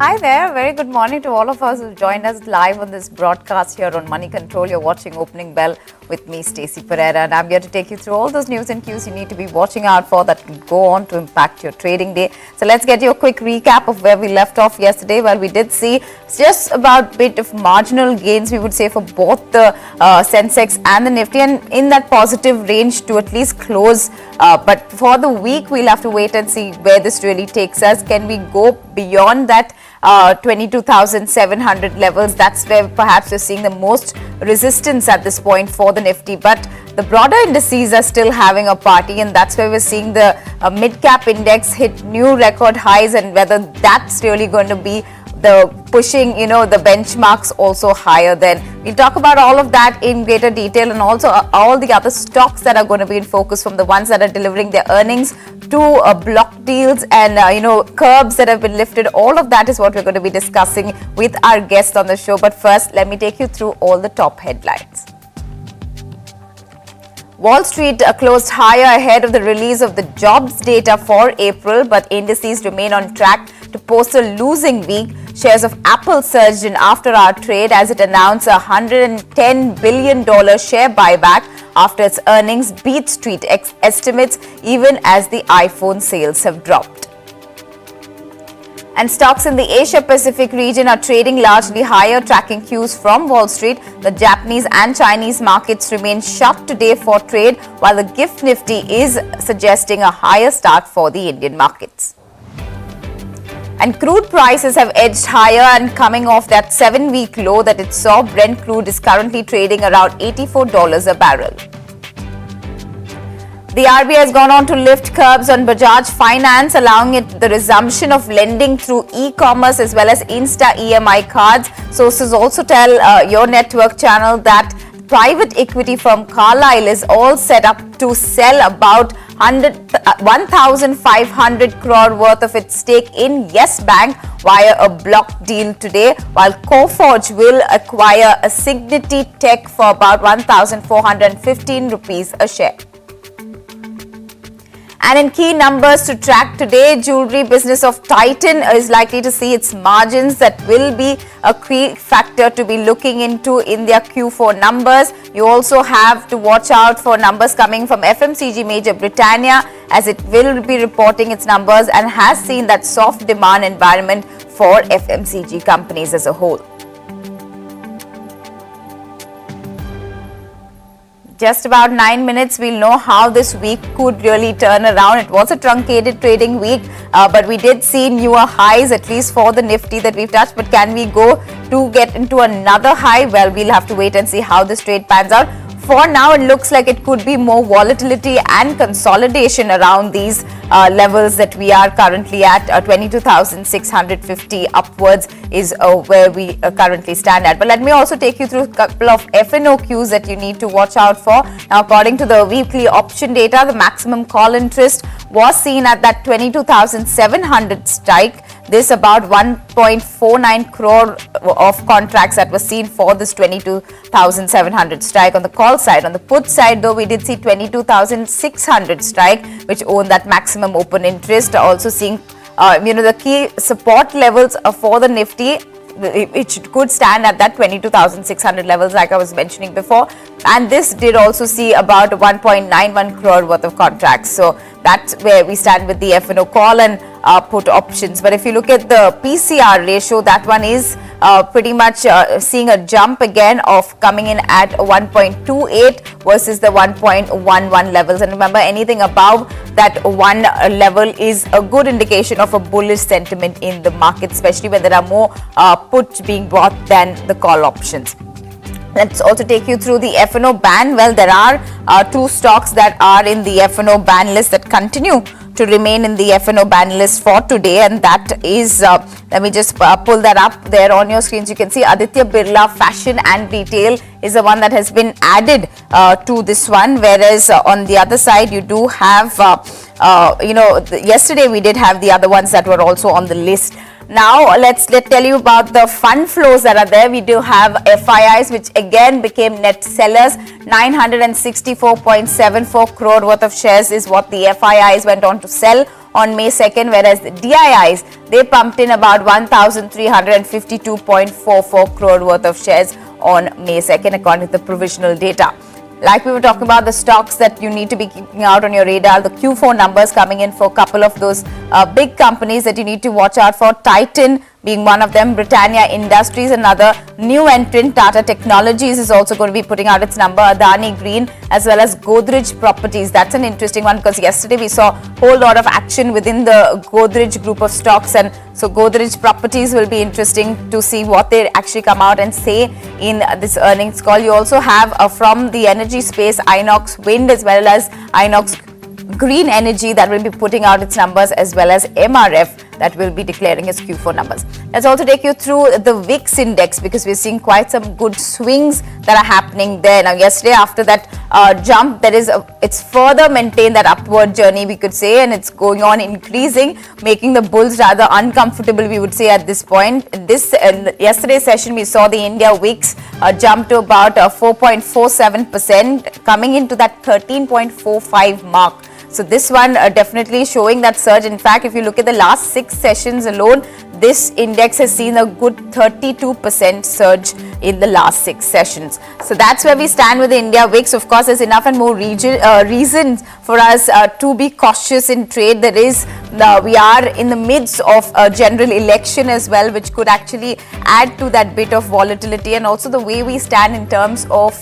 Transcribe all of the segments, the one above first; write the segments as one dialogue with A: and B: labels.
A: Hi there, very good morning to all of us who joined us live on this broadcast here on Moneycontrol. You're watching Opening Bell with me, Stacy Pereira, and I'm here to take you through all those news and cues you need to be watching out for that can go on to impact your trading day. So let's get you a quick recap of where we left off yesterday. Well, we did see just about a bit of marginal gains, we would say, for both the sensex and the Nifty, and in that positive range to at least close. But for the week, we'll have to wait and see where this really takes us. Can we go beyond that 22,700 levels? That's where perhaps you're seeing the most resistance at this point for the Nifty, but the broader indices are still having a party, and that's where we're seeing the mid-cap index hit new record highs, and whether that's really going to be the pushing, the benchmarks also higher. Then we'll talk about all of that in greater detail, and also all the other stocks that are going to be in focus, from the ones that are delivering their earnings to block deals and curbs that have been lifted. All of that is what we're going to be discussing with our guest on the show. But first, let me take you through all the top headlines. Wall Street closed higher ahead of the release of the jobs data for April, but indices remain on track to post a losing week. Shares of Apple surged in after-hour trade as it announced a $110 billion share buyback after its earnings beat street estimates, even as the iPhone sales have dropped. And stocks in the Asia-Pacific region are trading largely higher, tracking cues from Wall Street. The Japanese and Chinese markets remain shut today for trade, while the GIFT Nifty is suggesting a higher start for the Indian markets. And crude prices have edged higher, and coming off that 7-week low that it saw, Brent crude is currently trading around $84 a barrel. The RBI has gone on to lift curbs on Bajaj Finance, allowing it the resumption of lending through e-commerce as well as Insta EMI cards. Sources also tell your network channel that private equity firm Carlyle is all set up to sell about 1,500 crore worth of its stake in Yes Bank via a block deal today, while Coforge will acquire a Signity Tech for about 1,415 rupees a share. And in key numbers to track today, jewelry business of Titan is likely to see its margins. That will be a key factor to be looking into in their Q4 numbers. You also have to watch out for numbers coming from FMCG major Britannia, as it will be reporting its numbers and has seen that soft demand environment for FMCG companies as a whole. Just about 9 minutes, we'll know how this week could really turn around. It was a truncated trading week, but we did see newer highs, at least for the Nifty that we've touched. But can we go to get into another high? Well, we'll have to wait and see how this trade pans out. For now, it looks like it could be more volatility and consolidation around these levels that we are currently at. 22,650 upwards is where we currently stand at. But let me also take you through a couple of F&O cues that you need to watch out for. Now, according to the weekly option data, the maximum call interest was seen at that 22,700 strike. This about 1.49 crore of contracts that was seen for this 22,700 strike on the call side. On the put side, though, we did see 22,600 strike, which owned that maximum open interest. Also seeing, the key support levels for the Nifty, it could stand at that 22,600 levels, like I was mentioning before. And this did also see about 1.91 crore worth of contracts. So that's where we stand with the F&O call and put options. But if you look at the PCR ratio, that one is pretty much seeing a jump again of coming in at 1.28 versus the 1.11 levels. And remember, anything above that one level is a good indication of a bullish sentiment in the market, especially when there are more puts being bought than the call options. Let's also take you through the F&O ban. Well, there are two stocks that are in the F&O ban list that continue to remain in the F&O ban list for today, and that is, let me just pull that up there on your screens. You can see Aditya Birla Fashion and Retail is the one that has been added to this one, whereas on the other side you do have, yesterday we did have the other ones that were also on the list. Now let's tell you about the fund flows that are there. We do have FIIs which again became net sellers. 964.74 crore worth of shares is what the FIIs went on to sell on May 2nd, whereas the DIIs, they pumped in about 1,352.44 crore worth of shares on May 2nd according to the provisional data. Like we were talking about the stocks that you need to be keeping out on your radar, the Q4 numbers coming in for a couple of those big companies that you need to watch out for. Titan being one of them, Britannia Industries, another new entrant, Tata Technologies is also going to be putting out its number, Adani Green, as well as Godrej Properties. That's an interesting one because yesterday we saw a whole lot of action within the Godrej group of stocks, and so Godrej Properties will be interesting to see what they actually come out and say in this earnings call. You also have from the energy space, Inox Wind as well as Inox Green Energy that will be putting out its numbers, as well as MRF that will be declaring its Q4 numbers. Let's also take you through the VIX index because we're seeing quite some good swings that are happening there. Now, yesterday after that jump, it's further maintained that upward journey, we could say, and it's going on increasing, making the bulls rather uncomfortable, we would say, at this point. Yesterday's session, we saw the India VIX jump to about 4.47%, coming into that 13.45 mark. So this one definitely showing that surge. In fact, if you look at the last 6 sessions alone, this index has seen a good 32% surge in the last 6 sessions. So that's where we stand with the India VIX. Of course, there's enough and more reasons for us to be cautious in trade. We are in the midst of a general election as well, which could actually add to that bit of volatility, and also the way we stand in terms of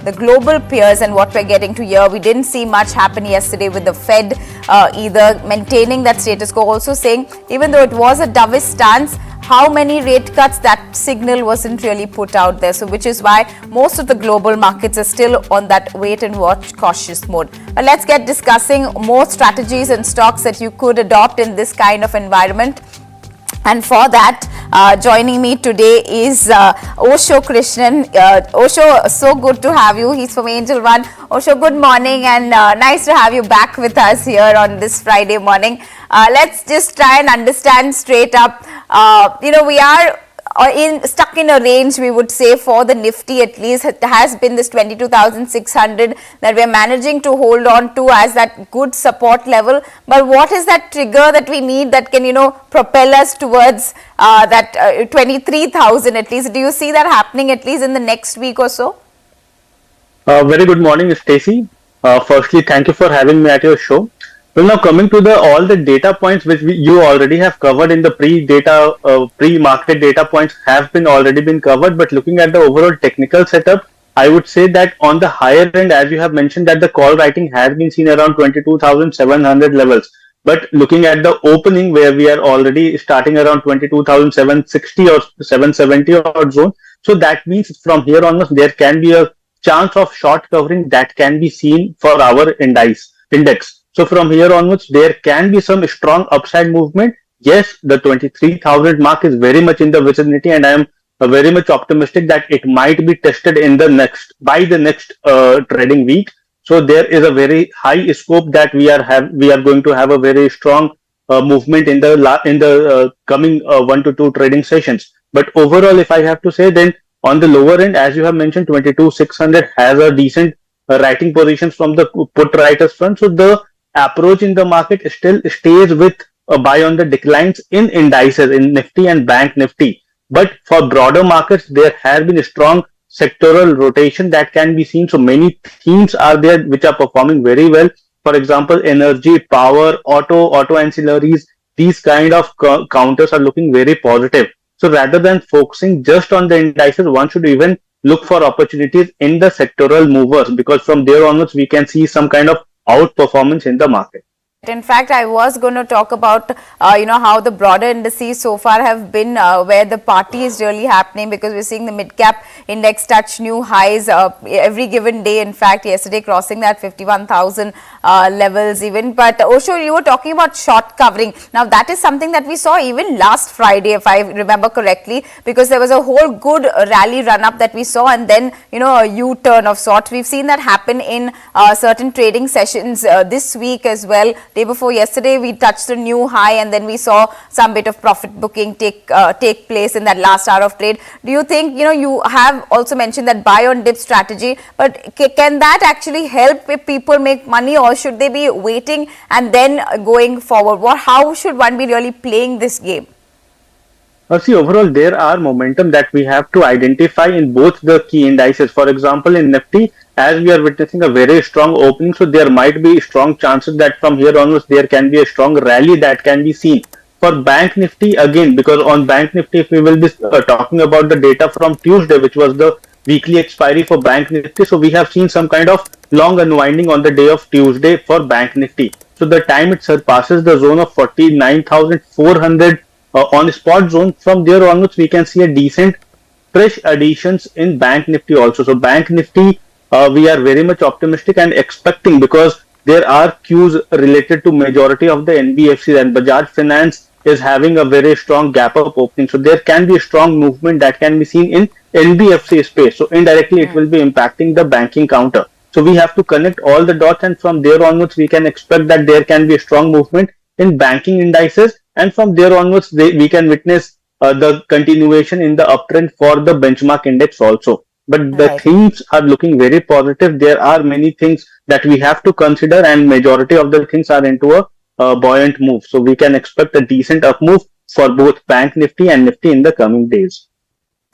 A: the global peers and what we're getting to here. We didn't see much happen yesterday with the Fed either maintaining that status quo, also saying even though it was a dovish stance, how many rate cuts, that signal wasn't really put out there. So which is why most of the global markets are still on that wait and watch cautious mode. But let's get discussing more strategies and stocks that you could adopt in this kind of environment. And for that, joining me today is Osho Krishan. Osho, so good to have you. He's from Angel One. Osho, good morning, and nice to have you back with us here on this Friday morning. Let's just try and understand straight up. We are stuck in a range, we would say, for the Nifty at least. It has been this 22,600 that we are managing to hold on to as that good support level. But what is that trigger that we need that can, propel us towards that 23,000 at least? Do you see that happening at least in the next week or so?
B: Very good morning, Stacy. Firstly, thank you for having me at your show. Well, now coming to all the data points which you already have covered in the pre-market data points have already been covered. But looking at the overall technical setup, I would say that on the higher end, as you have mentioned, that the call writing has been seen around 22,700 levels. But looking at the opening, where we are already starting around 22,760 or 770 or zone, so that means from here onwards there can be a chance of short covering that can be seen for our index. So from here onwards, there can be some strong upside movement. Yes, the 23,000 mark is very much in the vicinity, and I am very much optimistic that it might be tested by the next trading week. So there is a very high scope that we are going to have a very strong movement in the coming 1 to 2 trading sessions. But overall, if I have to say, then on the lower end, as you have mentioned, 22,600 has a decent writing positions from the put writers front. So the approach in the market still stays with a buy on the declines in indices, in Nifty and Bank Nifty. But for broader markets, there has been a strong sectoral rotation that can be seen. So many themes are there which are performing very well. For example, energy, power, auto ancillaries, these kind of counters are looking very positive. So rather than focusing just on the indices, one should even look for opportunities in the sectoral movers, because from there onwards we can see some kind of outperformance in the market.
A: In fact, I was going to talk about, how the broader indices so far have been where the party is really happening, because we're seeing the mid-cap index touch new highs every given day. In fact, yesterday crossing that 51,000 levels even. But Osho, you were talking about short covering. Now, that is something that we saw even last Friday, if I remember correctly, because there was a whole good rally run-up that we saw, and then, a U-turn of sorts. We've seen that happen in certain trading sessions this week as well. day before yesterday, we touched a new high, and then we saw some bit of profit booking take place in that last hour of trade. Do you think, you have also mentioned that buy on dip strategy, but can that actually help if people make money, or should they be waiting and then going forward? How should one be really playing this game?
B: See, overall, there are momentum that we have to identify in both the key indices. For example, in Nifty, as we are witnessing a very strong opening, so there might be strong chances that from here onwards, there can be a strong rally that can be seen. For Bank Nifty, again, because on Bank Nifty, if we will be talking about the data from Tuesday, which was the weekly expiry for Bank Nifty, so we have seen some kind of long unwinding on the day of Tuesday for Bank Nifty. So the time it surpasses the zone of 49,400 on spot zone, from there onwards we can see a decent fresh additions in Bank Nifty also. So Bank Nifty, we are very much optimistic and expecting, because there are cues related to majority of the NBFCs, and Bajaj Finance is having a very strong gap up opening. So there can be a strong movement that can be seen in NBFC space. So indirectly it will be impacting the banking counter. So we have to connect all the dots, and from there onwards we can expect that there can be a strong movement in banking indices, and from there onwards we can witness the continuation in the uptrend for the benchmark index also. But the themes are looking very positive. There are many things that we have to consider, and majority of the things are into a buoyant move. So we can expect a decent up move for both Bank Nifty and Nifty in the coming days.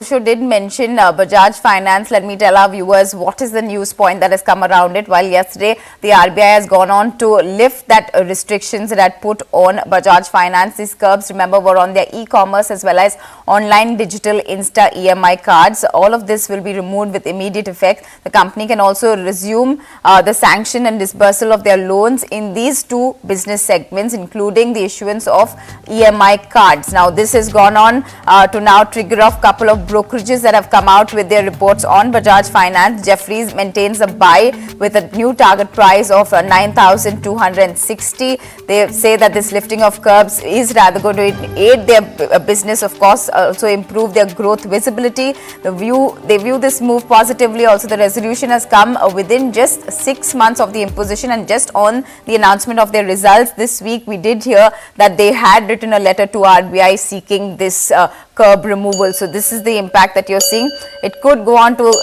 A: Osho did mention Bajaj Finance. Let me tell our viewers what is the news point that has come around it. While yesterday the RBI has gone on to lift that restrictions that had put on Bajaj Finance. These curbs, remember, were on their e-commerce as well as online digital Insta EMI cards. All of this will be removed with immediate effect. The company can also resume the sanction and disbursal of their loans in these two business segments, including the issuance of EMI cards. Now, this has gone on to now trigger off a couple of brokerages that have come out with their reports on Bajaj Finance. Jefferies maintains a buy with a new target price of 9,260. They say that this lifting of curbs is rather going to aid their business, of course, also improve their growth visibility. They view this move positively. Also, the resolution has come within just 6 months of the imposition, and just on the announcement of their results this week, we did hear that they had written a letter to RBI seeking this curb removal. So this is the impact that you're seeing. It could go on to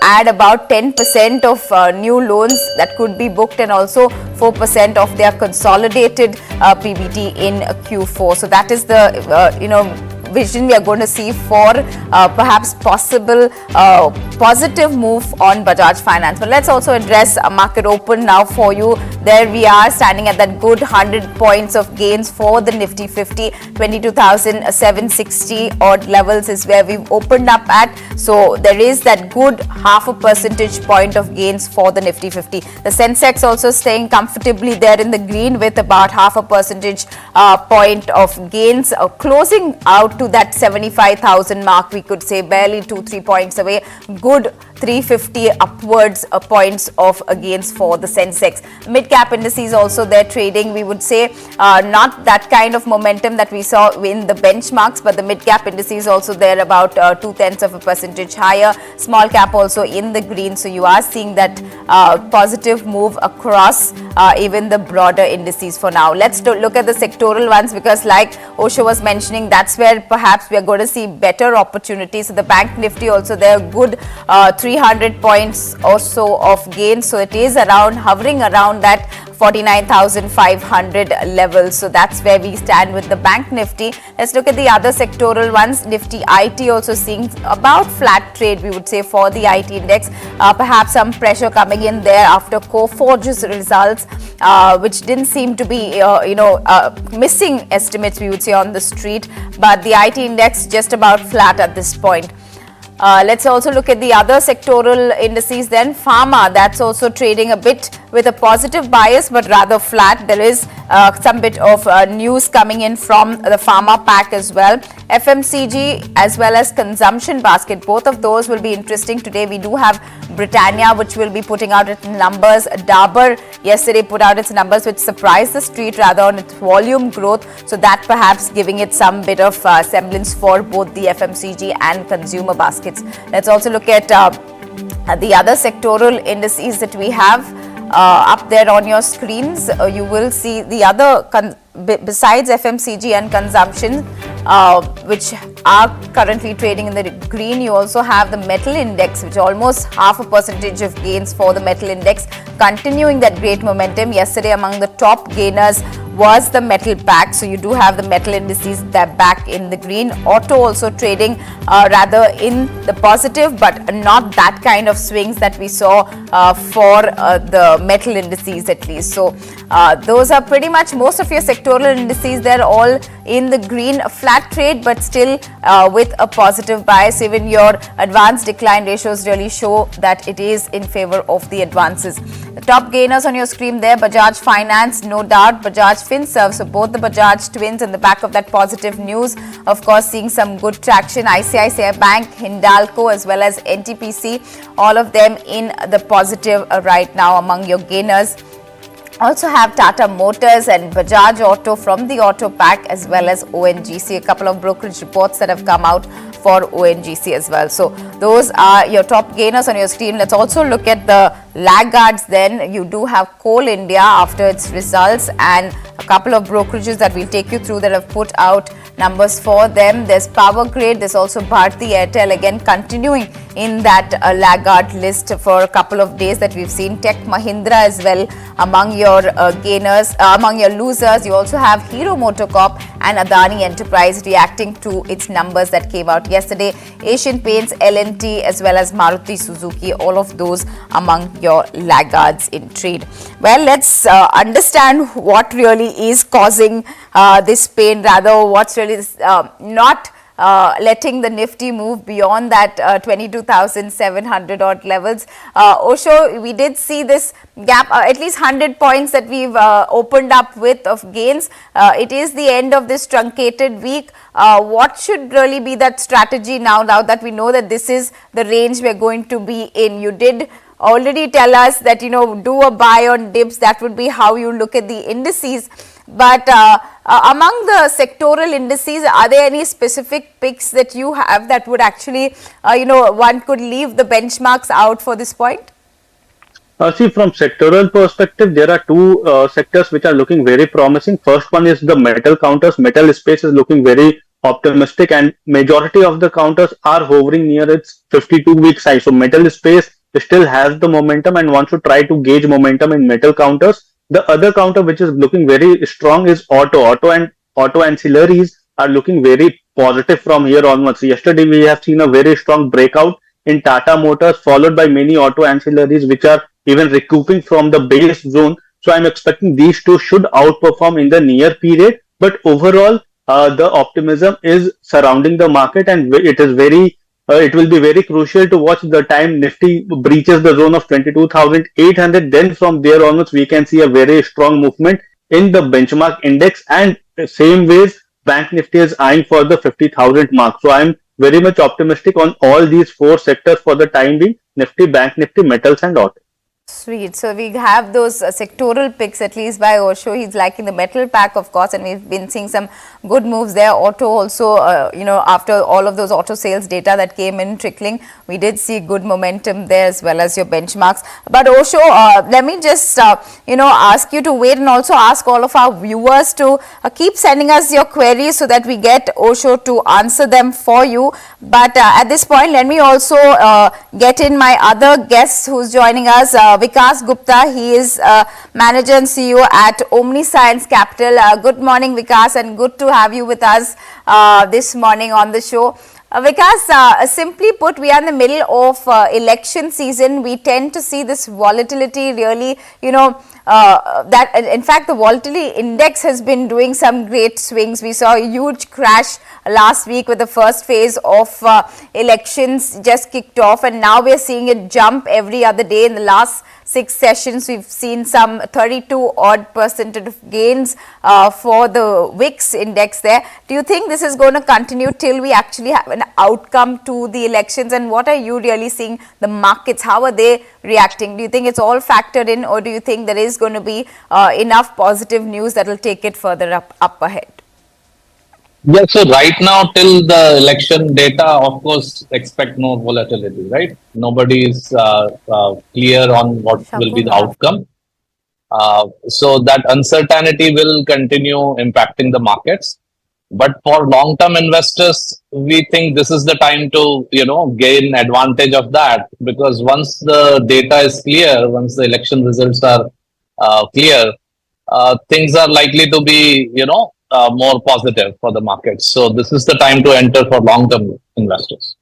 A: add about 10% of new loans that could be booked, and also 4% of their consolidated PBT in Q4. So that is the vision we are going to see for perhaps possible positive move on Bajaj Finance. But let's also address a market open now for you. There we are standing at that good 100 points of gains for the Nifty 50. 22,760 odd levels is where we've opened up at. So there is that good 0.5 percentage point of gains for the Nifty 50. The sensex also staying comfortably there in the green with about 0.5 percentage point of gains, closing out to that 75,000 mark. We could say barely 2-3 points away. Good 350 upwards points of gains for the sensex. Mid-cap indices also they're trading, we would say, not that kind of momentum that we saw in the benchmarks, but the mid-cap indices also there about 0.2% higher. Small cap also in the green. So you are seeing that positive move across even the broader indices for now. Let's look at the sectoral ones, because like Osho was mentioning, that's where perhaps we are going to see better opportunities. So the Bank Nifty also there, good 300 points or so of gains. So it is hovering around that 49,500 levels. So that's where we stand with the Bank Nifty. Let's look at the other sectoral ones. Nifty IT also seeing about flat trade, we would say, for the IT index. Perhaps some pressure coming in there after Coforge's results, which didn't seem to be, missing estimates, we would say, on the street. But the IT index just about flat at this point. Let's also look at the other sectoral indices then. Pharma, that's also trading a bit with a positive bias, but rather flat. There is some bit of news coming in from the Pharma pack as well. FMCG as well as consumption basket, both of those will be interesting today. We do have Britannia, which will be putting out its numbers. Dabur yesterday put out its numbers, which surprised the street rather on its volume growth. So that perhaps giving it some bit of semblance for both the FMCG and consumer baskets. Let's also look at the other sectoral indices that we have. up there on your screens. You will see the other, besides FMCG and consumption, which are currently trading in the green. You also have the metal index, which almost 0.5% of gains for the metal index, continuing that great momentum. Yesterday, among the top gainers was the metal pack. So you do have the metal indices that back in the green. Auto also trading rather in the positive, but not that kind of swings that we saw for the metal indices at least. So those are pretty much most of your sectoral indices. They're all in the green, a flat trade, but still with a positive bias. Even your advanced decline ratios really show that it is in favor of the advances. The top gainers on your screen there, Bajaj Finance, no doubt, Bajaj Finserv. So both the Bajaj twins in the back of that positive news, of course, seeing some good traction. ICICI Bank, Hindalco, as well as NTPC, all of them in the positive right now among your gainers. Also have Tata Motors and Bajaj Auto from the auto pack, as well as ONGC. A couple of brokerage reports that have come out for ONGC as well. So those are your top gainers on your screen. Let's also look at the laggards then. You do have Coal India after its results, and a couple of brokerages that we'll take you through that have put out numbers for them. There's Power Grid, there's also Bharti Airtel, again continuing in that laggard list for a couple of days that we've seen. Tech Mahindra as well among your gainers, among your losers. You also have Hero MotoCorp and Adani Enterprise reacting to its numbers that came out yesterday. Asian Paints, L&T, as well as Maruti Suzuki, all of those among your laggards in trade. Well, let's understand what really is causing this pain, rather what's really not letting the Nifty move beyond that 22,700 odd levels. Osho, we did see this gap, at least 100 points that we've opened up with of gains. It is the end of this truncated week. What should really be that strategy now that we know that this is the range we're going to be in? You did already tell us that, do a buy on dips. That would be how you look at the indices. But among the sectoral indices, are there any specific picks that you have that would actually, one could leave the benchmarks out for this point?
B: See, from sectoral perspective, there are two sectors which are looking very promising. First one is the metal counters. Metal space is looking very optimistic, and majority of the counters are hovering near its 52-week size. So metal space still has the momentum, and one should try to gauge momentum in metal counters. The other counter which is looking very strong is auto. Auto and auto ancillaries are looking very positive from here onwards. Yesterday we have seen a very strong breakout in Tata Motors, followed by many auto ancillaries which are even recouping from the base zone. So I'm expecting these two should outperform in the near period. But overall, the optimism is surrounding the market, and it will be very crucial to watch the time Nifty breaches the zone of 22,800. Then from there onwards, we can see a very strong movement in the benchmark index, and same ways Bank Nifty is eyeing for the 50,000 mark. So I'm very much optimistic on all these four sectors for the time being: Nifty, Bank Nifty, metals and auto.
A: Sweet. So we have those sectoral picks at least by Osho. He's liking the metal pack, of course, and we've been seeing some good moves there. Auto also, after all of those auto sales data that came in trickling, we did see good momentum there as well as your benchmarks. But Osho, let me just, ask you to wait, and also ask all of our viewers to keep sending us your queries so that we get Osho to answer them for you. But at this point, let me also get in my other guest who's joining us, Vikas Gupta. He is manager and CEO at Omniscience Capital. Good morning, Vikas, and good to have you with us this morning on the show. Vikas, simply put, we are in the middle of election season. We tend to see this volatility really, that in fact the volatility index has been doing some great swings. We saw a huge crash last week with the first phase of elections just kicked off, and now we are seeing it jump every other day. In the last 6 sessions, we've seen some 32% of gains for the VIX index there. Do you think this is going to continue till we actually have an outcome to the elections? And what are you really seeing the markets? How are they reacting? Do you think it's all factored in, or do you think there is going to be enough positive news that will take it further up ahead?
C: Yeah, so right now till the election data, of course, expect no volatility, right? Nobody is clear on what will be the outcome. So that uncertainty will continue impacting the markets. But for long-term investors, we think this is the time to, gain advantage of that, because once the data is clear, once the election results are clear, things are likely to be, more positive for the markets. So this is the time to enter for long-term investors.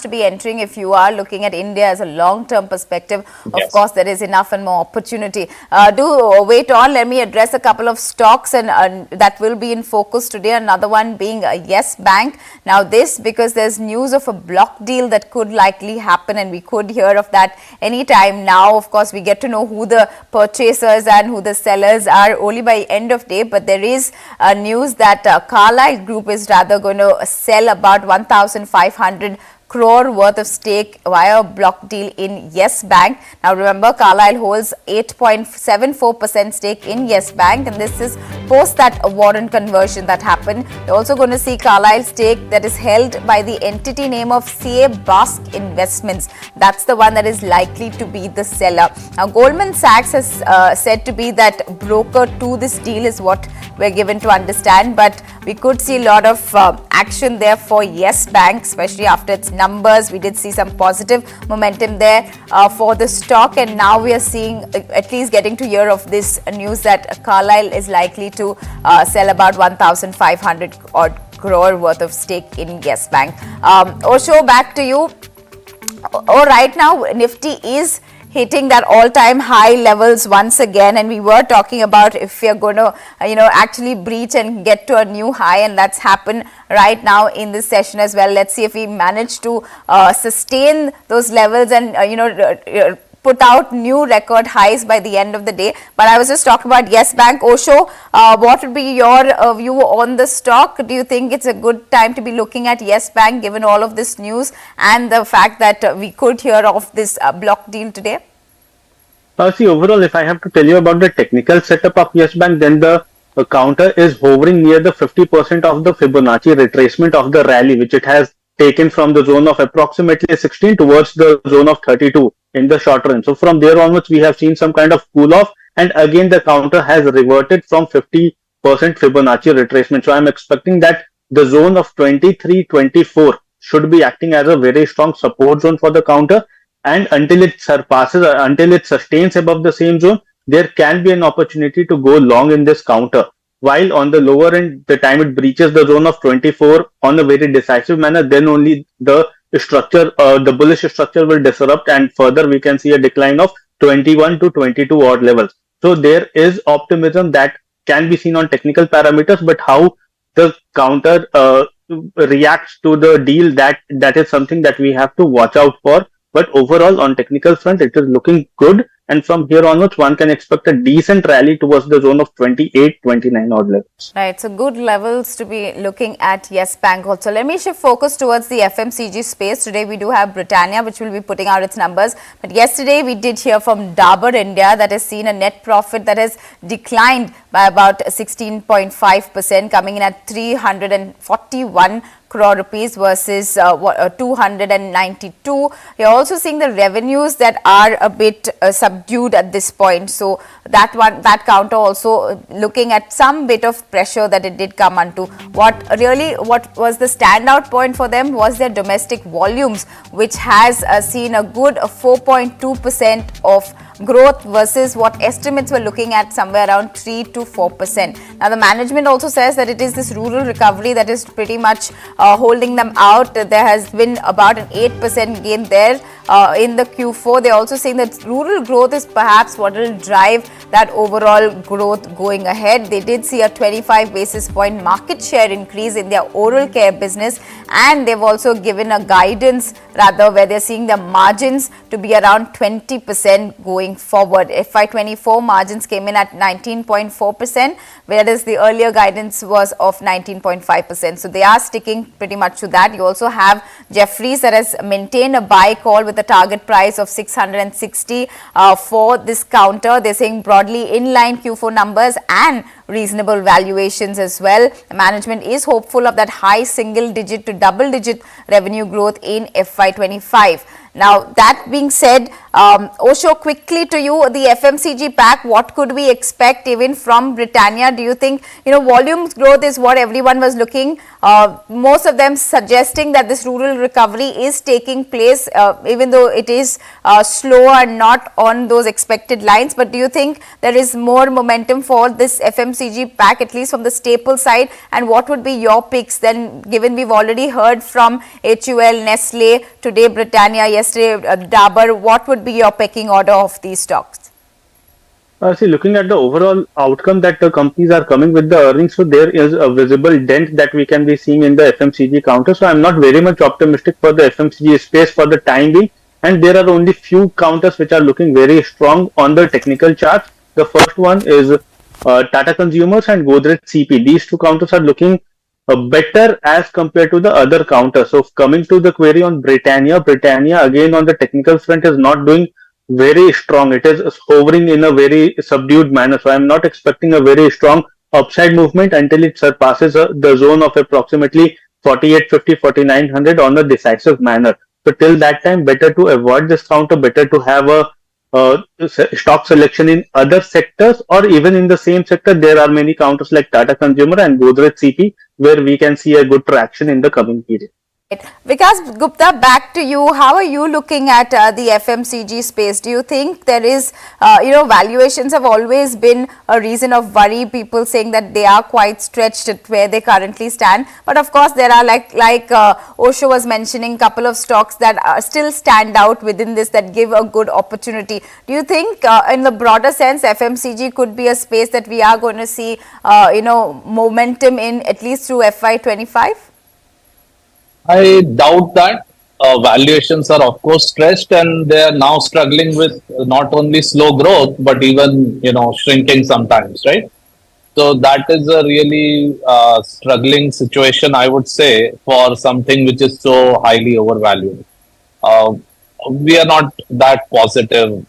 A: To be entering if you are looking at India as a long-term perspective. Of
C: Yes.
A: course, there is enough and more opportunity. Do wait on. Let me address a couple of stocks and that will be in focus today. Another one being Yes Bank. Now this because there's news of a block deal that could likely happen, and we could hear of that anytime now. Of course, we get to know who the purchasers and who the sellers are only by end of day. But there is news that Carlyle Group is rather going to sell about 1,500 crore worth of stake via a block deal in Yes Bank. Now remember, Carlyle holds 8.74% stake in Yes Bank, and this is post that warrant conversion that happened. You're also going to see Carlyle stake that is held by the entity name of CA Basque Investments. That's the one that is likely to be the seller. Now Goldman Sachs has said to be that broker to this deal is what we're given to understand, but we could see a lot of action there for Yes Bank, especially after its numbers. We did see some positive momentum there for the stock, and now we are seeing, at least getting to hear of this news that Carlyle is likely to sell about 1,500 odd crore worth of stake in Yes Bank. Osho, back to you. Right now, Nifty is hitting that all-time high levels once again, and we were talking about if we are going to actually breach and get to a new high, and that's happened right now in this session as well. Let's see if we manage to sustain those levels and put out new record highs by the end of the day. But I was just talking about Yes Bank. Osho, what would be your view on the stock? Do you think it's a good time to be looking at Yes Bank given all of this news and the fact that we could hear of this block deal today?
B: See, overall, if I have to tell you about the technical setup of Yes Bank, then the counter is hovering near the 50% of the Fibonacci retracement of the rally, which it has taken from the zone of approximately 16 towards the zone of 32 in the short run. So from there onwards, we have seen some kind of cool off, and again the counter has reverted from 50% Fibonacci retracement. So I'm expecting that the zone of 23-24 should be acting as a very strong support zone for the counter, and until it surpasses, until it sustains above the same zone, there can be an opportunity to go long in this counter. While on the lower end, the time it breaches the zone of 24 on a very decisive manner, then only the structure, the bullish structure will disrupt, and further we can see a decline of 21 to 22 odd levels. So there is optimism that can be seen on technical parameters, but how the counter reacts to the deal, that is something that we have to watch out for. But overall, on technical front, it is looking good, and from here onwards, one can expect a decent rally towards the zone of 28-29 odd levels.
A: Right, so good levels to be looking at Yes Bank also. Let me shift focus towards the FMCG space. Today we do have Britannia, which will be putting out its numbers. But yesterday we did hear from Dabur India that has seen a net profit that has declined by about 16.5%, coming in at 341 crore rupees versus 292. You're also seeing the revenues that are a bit subdued at this point. So that counter also looking at some bit of pressure that it did come onto. What was the standout point for them was their domestic volumes, which has seen a good 4.2% of growth versus what estimates were looking at somewhere around 3 to 4%. Now the management also says that it is this rural recovery that is pretty much holding them out. There has been about an 8% gain there in the Q4. They're also saying that rural growth is perhaps what will drive that overall growth going ahead. They did see a 25 basis point market share increase in their oral care business, and they've also given a guidance rather where they're seeing their margins to be around 20% going forward. FY24 margins came in at 19.4%, whereas the earlier guidance was of 19.5%. So they are sticking pretty much to that. You also have Jeffries that has maintained a buy call with a target price of 660 for this counter. They're saying broadly in line Q4 numbers and reasonable valuations as well. Management is hopeful of that high single digit to double digit revenue growth in FY25. Now, that being said, Osho, quickly to you, the FMCG pack, what could we expect even from Britannia? Do you think, volume growth is what everyone was looking, most of them suggesting that this rural recovery is taking place, even though it is slow and not on those expected lines. But do you think there is more momentum for this FMCG pack, at least from the staple side? And what would be your picks then, given we've already heard from HUL, Nestle, today Britannia, yesterday Dabur? What would be your pecking order of these stocks?
B: See, looking at the overall outcome that the companies are coming with the earnings, so there is a visible dent that we can be seeing in the FMCG counter. So I'm not very much optimistic for the FMCG space for the time being. And there are only few counters which are looking very strong on the technical charts. The first one is Tata Consumers and Godrej CP. These two counters are looking better as compared to the other counters. So coming to the query on Britannia again on the technical front is not doing very strong. It is hovering in a very subdued manner. So I'm not expecting a very strong upside movement until it surpasses the zone of approximately 4850, 4900 on a decisive manner. So till that time, better to avoid this counter, better to have a stock selection in other sectors, or even in the same sector. There are many counters like Tata Consumer and Godrej CP where we can see a good traction in the coming period.
A: Vikas Gupta, back to you. How are you looking at the FMCG space? Do you think there is, valuations have always been a reason of worry, people saying that they are quite stretched at where they currently stand. But of course, there are like Osho was mentioning, couple of stocks that still stand out within this that give a good opportunity. Do you think in the broader sense, FMCG could be a space that we are going to see, momentum in at least through FY25?
C: I doubt that. Valuations are of course stretched, and they are now struggling with not only slow growth but even shrinking sometimes, right? So that is a really struggling situation, I would say, for something which is so highly overvalued. We are not that positive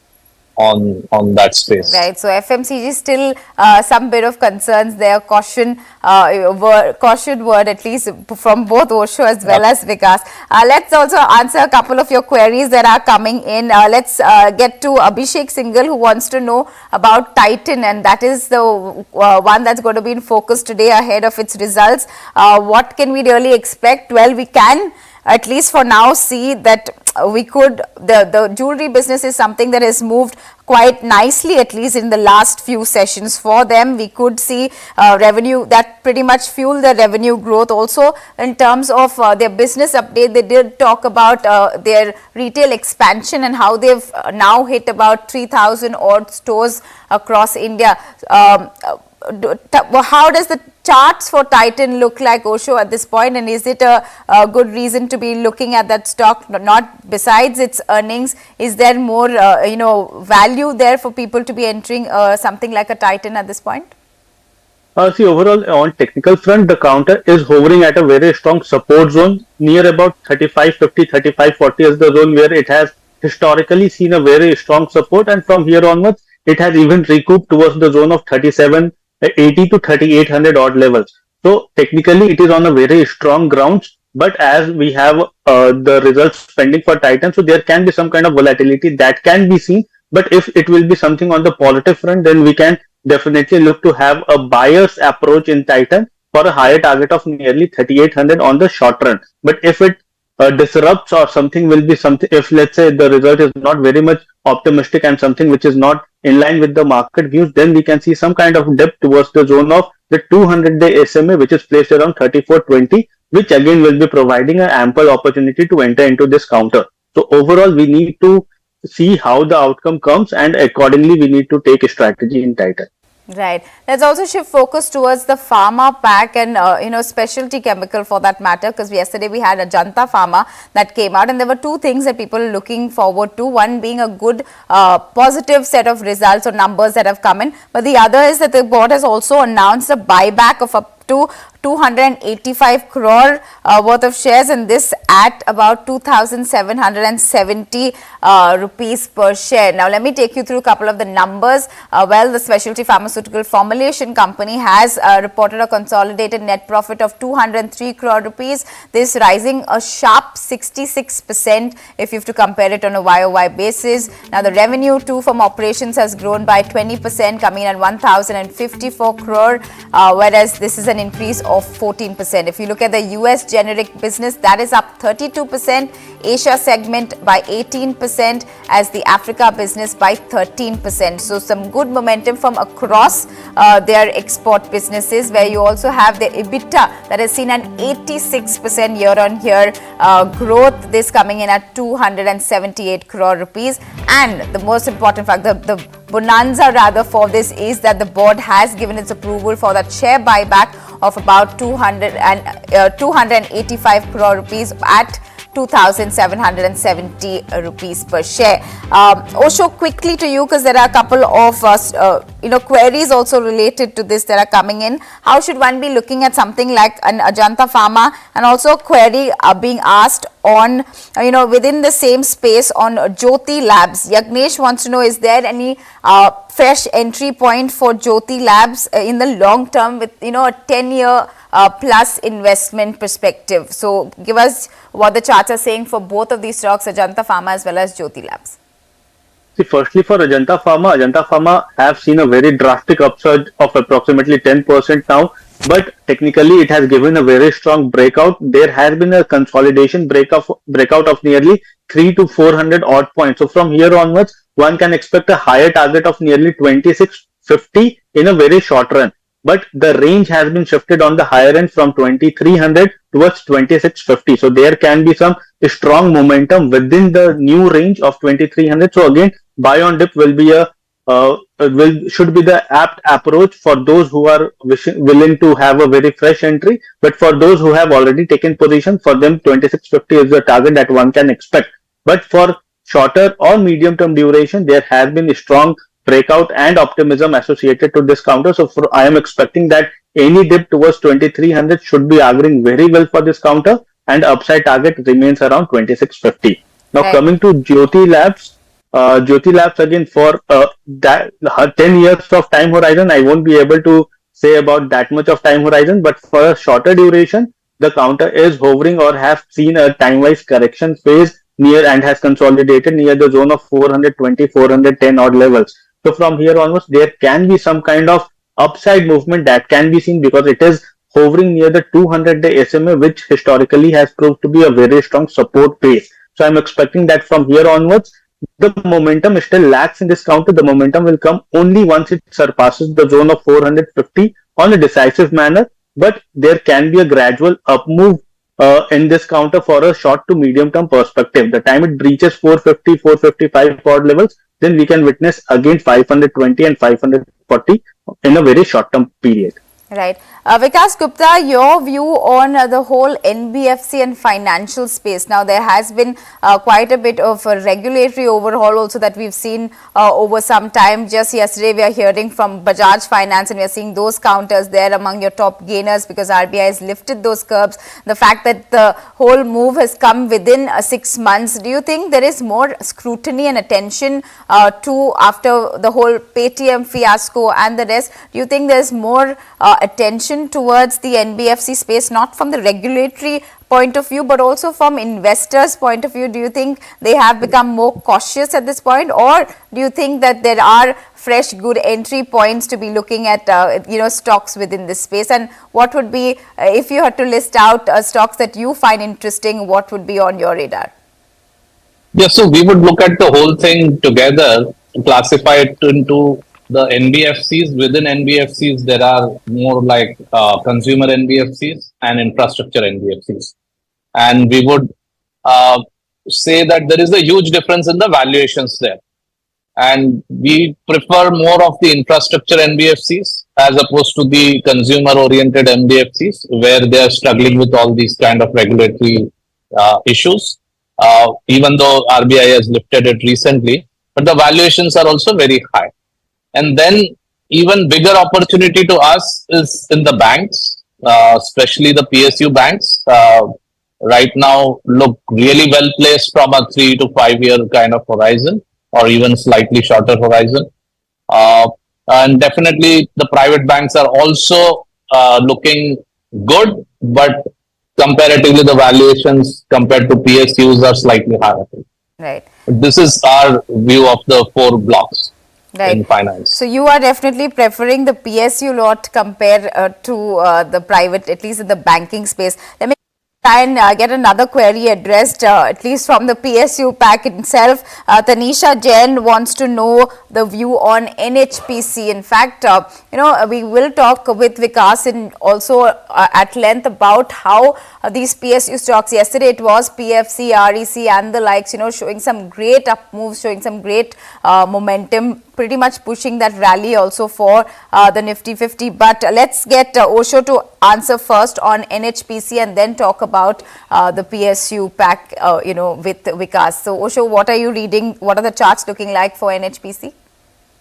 C: on that space.
A: Right. So FMCG still some bit of concerns there. Caution word at least from both Osho as well as Vikas. Let's also answer a couple of your queries that are coming in. Let's get to Abhishek Singhal, who wants to know about Titan, and that is the one that's going to be in focus today ahead of its results. What can we really expect? Well, we can at least for now see that the jewelry business is something that has moved quite nicely, at least in the last few sessions for them. We could see revenue that pretty much fueled the revenue growth. Also in terms of their business update, they did talk about their retail expansion and how they've now hit about 3,000 odd stores across India. How does the charts for Titan look like, Osho, at this point, and is it a good reason to be looking at that stock? Not besides its earnings, is there more value there for people to be entering something like a Titan at this point?
B: See, overall on technical front, the counter is hovering at a very strong support zone near about 3550, 3540 is the zone where it has historically seen a very strong support, and from here onwards it has even recouped towards the zone of 3780 to 3800 odd levels. So technically it is on a very strong grounds, but as we have the results pending for Titan, so there can be some kind of volatility that can be seen. But if it will be something on the positive front, then we can definitely look to have a buyer's approach in Titan for a higher target of nearly 3800 on the short run. But if it disrupts or something will be something, if let's say the result is not very much optimistic and something which is not in line with the market views, then we can see some kind of dip towards the zone of the 200-day SMA, which is placed around 3420, which again will be providing an ample opportunity to enter into this counter. So overall, we need to see how the outcome comes, and accordingly we need to take a strategy in Titan.
A: Right. Let's also shift focus towards the pharma pack and specialty chemical for that matter, because yesterday we had Ajanta Pharma that came out, and there were two things that people are looking forward to. One being a good positive set of results or numbers that have come in, but the other is that the board has also announced a buyback of up to 285 crore worth of shares, and this at about 2,770 rupees per share. Now, let me take you through a couple of the numbers. The specialty pharmaceutical formulation company has reported a consolidated net profit of 203 crore rupees. This rising a sharp 66% if you have to compare it on a YOY basis. Now, the revenue too from operations has grown by 20%, coming in at 1,054 crore, whereas this is an increase of 14%. If you look at the US generic business, that is up 32%, Asia segment by 18%, as the Africa business by 13%. So some good momentum from across their export businesses, where you also have the EBITDA that has seen an 86% year-on-year growth, this coming in at 278 crore rupees. And the most important fact, the bonanza rather for this is that the board has given its approval for that share buyback of about 285 crore rupees at 2,770 rupees per share. Osho, quickly to you, because there are a couple of queries also related to this that are coming in. How should one be looking at something like an Ajanta Pharma, and also a query being asked on within the same space on Jyoti Labs? Yagnesh wants to know, is there any fresh entry point for Jyoti Labs in the long term with a 10-year plus investment perspective? So give us what the charts are saying for both of these stocks, Ajanta Pharma as well as Jyoti Labs.
B: See, firstly for Ajanta Pharma have seen a very drastic upsurge of approximately 10% now, but technically it has given a very strong breakout. There has been a consolidation breakout of nearly 3 to 400 odd points. So from here onwards, one can expect a higher target of nearly 2650 in a very short run. But the range has been shifted on the higher end from 2300 towards 2650. So there can be some strong momentum within the new range of 2300. So again, buy on dip will be should be the apt approach for those who are willing to have a very fresh entry. But for those who have already taken position, for them 2650 is the target that one can expect. But for shorter or medium term duration, there has been a strong breakout and optimism associated to this counter. So I am expecting that any dip towards 2300 should be auguring very well for this counter, and upside target remains around 2650. Now coming to Jyoti Labs, again for that 10 years of time horizon, I won't be able to say about that much of time horizon, but for a shorter duration, the counter is hovering or have seen a time-wise correction phase near and has consolidated near the zone of 420, 410 odd levels. So from here onwards, there can be some kind of upside movement that can be seen, because it is hovering near the 200-day SMA, which historically has proved to be a very strong support base. So I'm expecting that from here onwards, the momentum still lacks in this counter. The momentum will come only once it surpasses the zone of 450 on a decisive manner, but there can be a gradual up move in this counter for a short to medium term perspective. The time it breaches 450, 455 odd levels, then we can witness again 520 and 540 in a very short term period.
A: Right. Vikas Gupta, your view on the whole NBFC and financial space. Now, there has been quite a bit of a regulatory overhaul also that we've seen over some time. Just yesterday, we are hearing from Bajaj Finance, and we are seeing those counters there among your top gainers because RBI has lifted those curbs. The fact that the whole move has come within 6 months, do you think there is more scrutiny and attention to after the whole Paytm fiasco and the rest? Do you think there's more attention towards the NBFC space, not from the regulatory point of view, but also from investors' point of view? Do you think they have become more cautious at this point, or do you think that there are fresh good entry points to be looking at stocks within this space? And what would be, if you had to list out stocks that you find interesting, what would be on your radar?
C: Yeah, so we would look at the whole thing together, classify it into the NBFCs. Within NBFCs, there are more like consumer NBFCs and infrastructure NBFCs. And we would say that there is a huge difference in the valuations there. And we prefer more of the infrastructure NBFCs as opposed to the consumer-oriented NBFCs, where they are struggling with all these kind of regulatory issues, even though RBI has lifted it recently. But the valuations are also very high. And then even bigger opportunity to us is in the banks, especially the PSU banks, right now look really well placed from a 3 to 5 year kind of horizon, or even slightly shorter horizon. Uh, and definitely the private banks are also looking good, but comparatively the valuations compared to PSUs are slightly higher.
A: Right.
C: This is our view of the four blocks in finance.
A: So you are definitely preferring the PSU lot compared to the private, at least in the banking space. Let me try and get another query addressed, at least from the PSU pack itself. Tanisha Jain wants to know the view on NHPC. In fact, we will talk with Vikas in also at length about how these PSU stocks, yesterday it was PFC, REC and the likes, showing some great up moves, showing some great momentum, pretty much pushing that rally also for the Nifty 50. But let's get Osho to answer first on NHPC and then talk about the PSU pack, with Vikas. So Osho, what are you reading? What are the charts looking like for NHPC?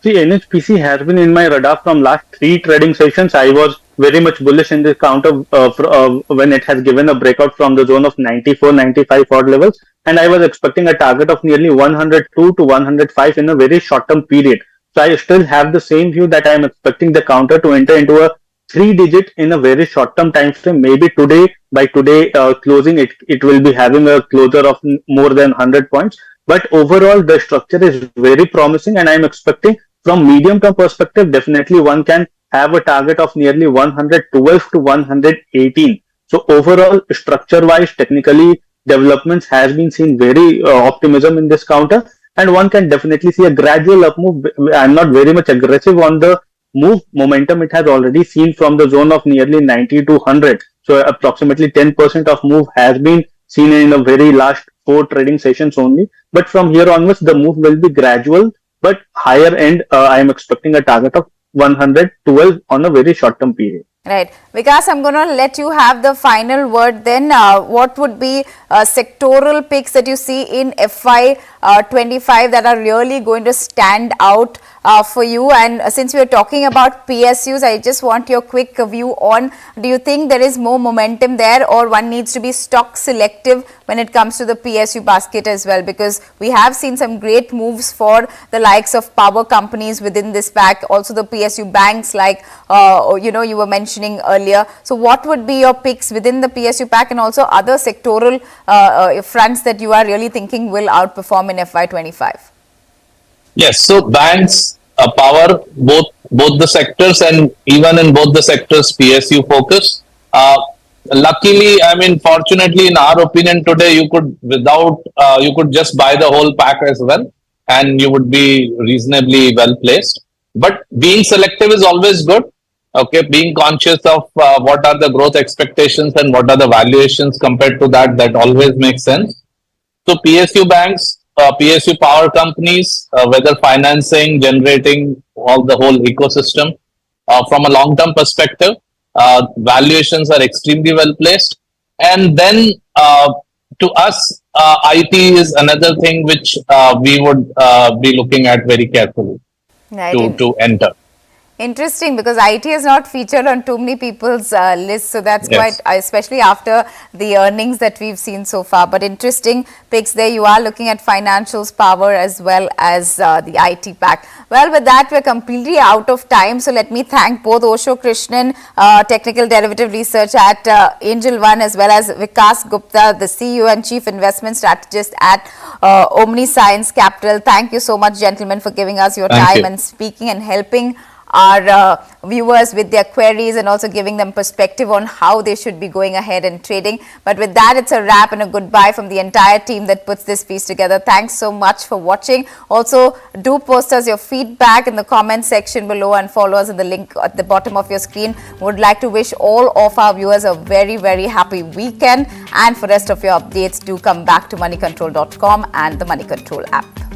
B: See, NHPC has been in my radar from last 3 trading sessions. I was very much bullish in this counter when it has given a breakout from the zone of 94, 95 odd levels. And I was expecting a target of nearly 102 to 105 in a very short term period. So I still have the same view that I am expecting the counter to enter into a 3-digit in a very short term time frame. Maybe today, by today closing, it will be having a closure of more than 100 points. But overall, the structure is very promising, and I am expecting from medium term perspective, definitely one can have a target of nearly 112 to 118. So overall, structure wise, technically, developments has been seen very optimism in this counter, and one can definitely see a gradual up move. I'm not very much aggressive on the move. Momentum it has already seen from the zone of nearly 90 to 100. So approximately 10% of move has been seen in the very last 4 trading sessions only. But from here onwards, the move will be gradual, but higher end. I am expecting a target of 112 on a very short term period.
A: Right. Vikas, I'm going to let you have the final word then. What would be sectoral picks that you see in FY25 that are really going to stand out for you? And since we are talking about PSUs, I just want your quick view on, do you think there is more momentum there, or one needs to be stock selective when it comes to the PSU basket as well? Because we have seen some great moves for the likes of power companies within this pack, also the PSU banks like, you were mentioning earlier. So what would be your picks within the PSU pack, and also other sectoral fronts that you are really thinking will outperform in FY25?
C: Yes, so banks, power, both the sectors, and even in both the sectors, PSU focus. Luckily, fortunately, in our opinion today, you could just buy the whole pack as well, and you would be reasonably well placed. But being selective is always good. Okay, being conscious of what are the growth expectations and what are the valuations compared to that always makes sense. So PSU banks, PSU power companies, whether financing, generating, all the whole ecosystem, from a long-term perspective, valuations are extremely well placed. And then to us, IT is another thing which we would be looking at very carefully to enter.
A: Interesting, because IT is not featured on too many people's lists, so that's quite, especially after the earnings that we've seen so far. But interesting picks there. You are looking at financials, power, as well as the IT pack. Well, with that, we're completely out of time. So let me thank both Osho Krishan, Technical Derivative Research at Angel One, as well as Vikas Gupta, the CEO and Chief Investment Strategist at Omniscience Capital. Thank you so much, gentlemen, for giving us your time and speaking and helping our viewers with their queries, and also giving them perspective on how they should be going ahead and trading. But with that, it's a wrap and a goodbye from the entire team that puts this piece together. Thanks so much for watching. Also, do post us your feedback in the comment section below and follow us in the link at the bottom of your screen. Would like to wish all of our viewers a very, very happy weekend. And for rest of your updates, do come back to moneycontrol.com and the Moneycontrol app.